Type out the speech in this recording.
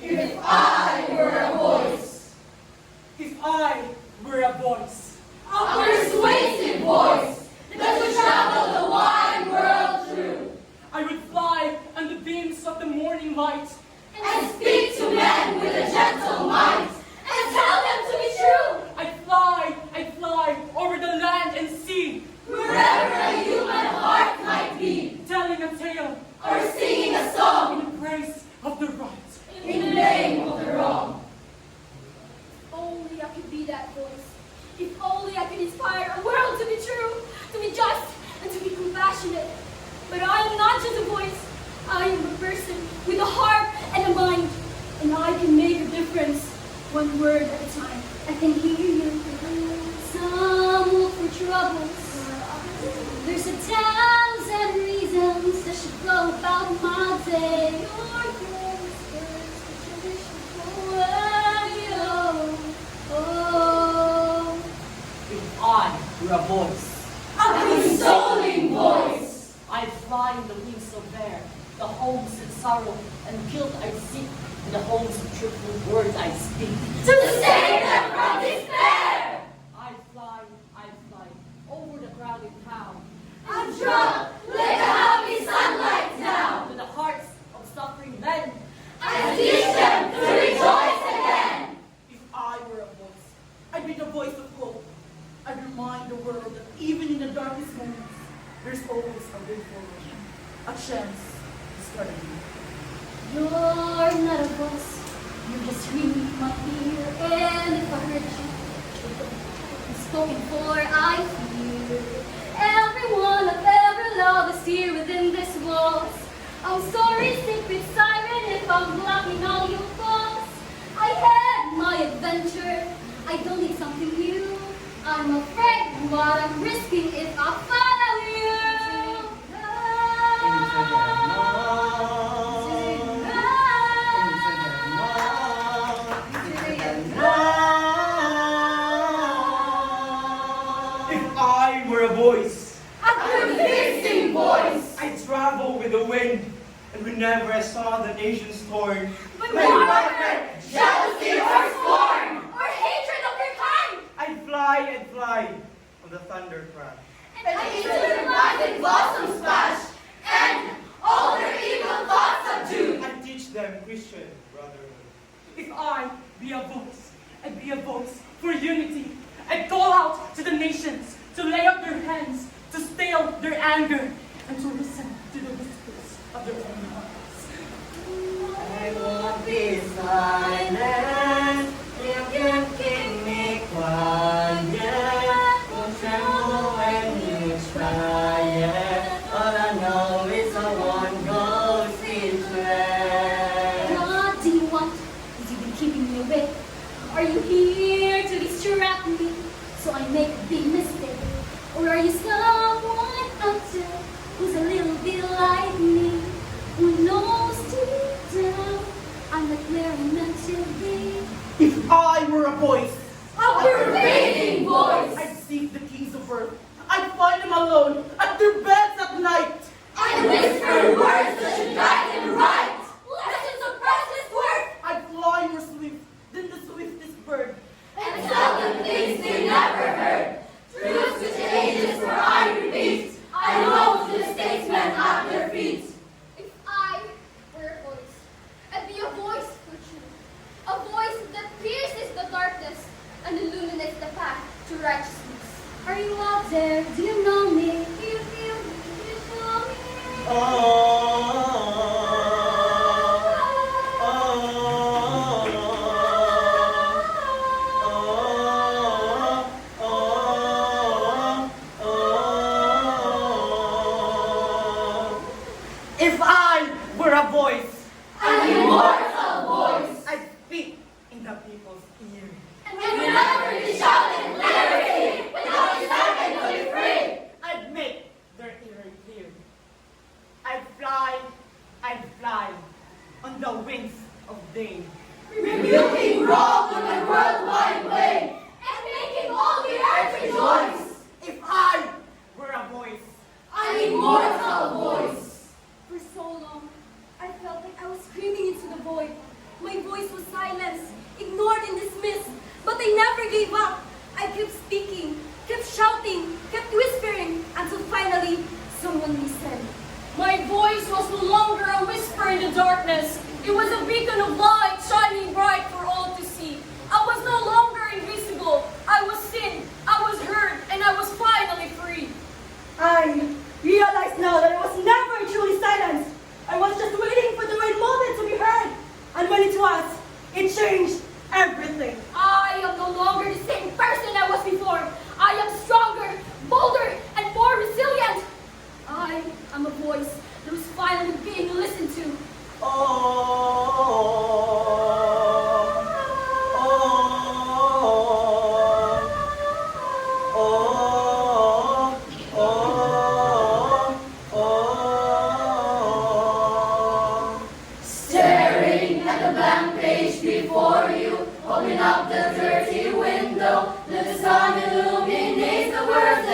If I were a voice. If I were a voice. A persuasive voice that would travel the wide world through. I would fly on the beams of the morning light. And speak to men with a gentle might. And tell them to be true. I'd fly over the land and sea. Wherever a human heart might be. Telling a tale. Or singing a song. In praise of the right. In the name of the wrong. If only I could be that voice. If only I could inspire a world to be true, to be just, and to be compassionate. But I am not just a voice. I am a person with a heart and a mind. And I can make a difference, one word at a time. I can hear you. Some look for troubles. There's 1,000 reasons I should go about my day. If I were a voice, A consoling voice. I'd fly in the wings of air, the homes in sorrow and guilt I'd seek, and the homes of truthful words I'd speak. To save them from despair. I'd fly over the crowded town, A drop like a happy sunlight down. to the hearts of suffering men. And teach them to rejoice again. If I were a voice, I'd be the voice of hope. I'd remind the world that even in the darkest moments, there's always a way forward, a chance to start again. You're not a voice. You just read my ear, and if I heard you, spoken for, I hear. Everyone I've ever loved is here within this walls. I'm sorry, secret siren, if I'm blocking all your thoughts. I had my adventure. I don't need something new. I'm afraid of what I'm risking if I follow you. If I were a voice, A convincing voice. I'd travel with the wind, and whenever I saw the nations torn, With warfare, jealousy, or scorn. Or hatred of their kind. I'd fly on the thunder crash. And into their blinded blossom splash. And all their evil thoughts subdued. I'd teach them Christian brotherhood. If I be a voice, I'd be a voice for unity. I'd call out to the nations to lay up their hands, to still their anger, and to listen to the whispers of their own hearts. I won't be silent. You can keep me quiet. Won't tremble when you try it. All I know is I won't go speechless. What do you want? Has you been keeping me awake? Are you here to distract me so I make a big mistake? Or are you someone out there who's a little bit like me? Who knows deep down I'm not where I'm meant to be? If I were a voice, A pervading voice. I'd seek the keys of earth. I'd find them alone at their beds at night. And whisper words that should guide them right. Lessons of priceless worth. I'd fly more swift than the swiftest bird. And tell them things they never heard. Truths which ages for I repeat. I know to the statesmen at their feet. If I were a voice, I'd be a voice for truth. A voice that pierces the darkness and illuminates the path to righteousness. Are you out there? Do you know me? Do you feel me? Do you feel me? If I were a voice, An immortal voice. I'd speak in the people's ear. And whenever you shouted lyrically, without a second to be free. I'd make their ear clear. I'd fly on the wings of day. Rebuking wrong on a worldwide way. And making all the earth rejoice. If I were a voice, An immortal voice. For so long, I felt like I was screaming into the void. My voice was silenced, ignored and dismissed, but I never gave up. I kept speaking, kept shouting, kept whispering, until finally someone listened. My voice was no longer a whisper in the darkness. It was a beacon of light shining bright for all to see. I was no longer invisible. I was seen, I was heard, and I was finally free. I realized now that I was never truly silenced. I was just waiting for the right moment to be heard. And when it was, it changed everything. I am no longer the same person I was before. I am stronger, bolder, and more resilient. I am a voice that was finally being listened to. Staring at the blank page before you, open up the dirty window. Let the sun illuminate the words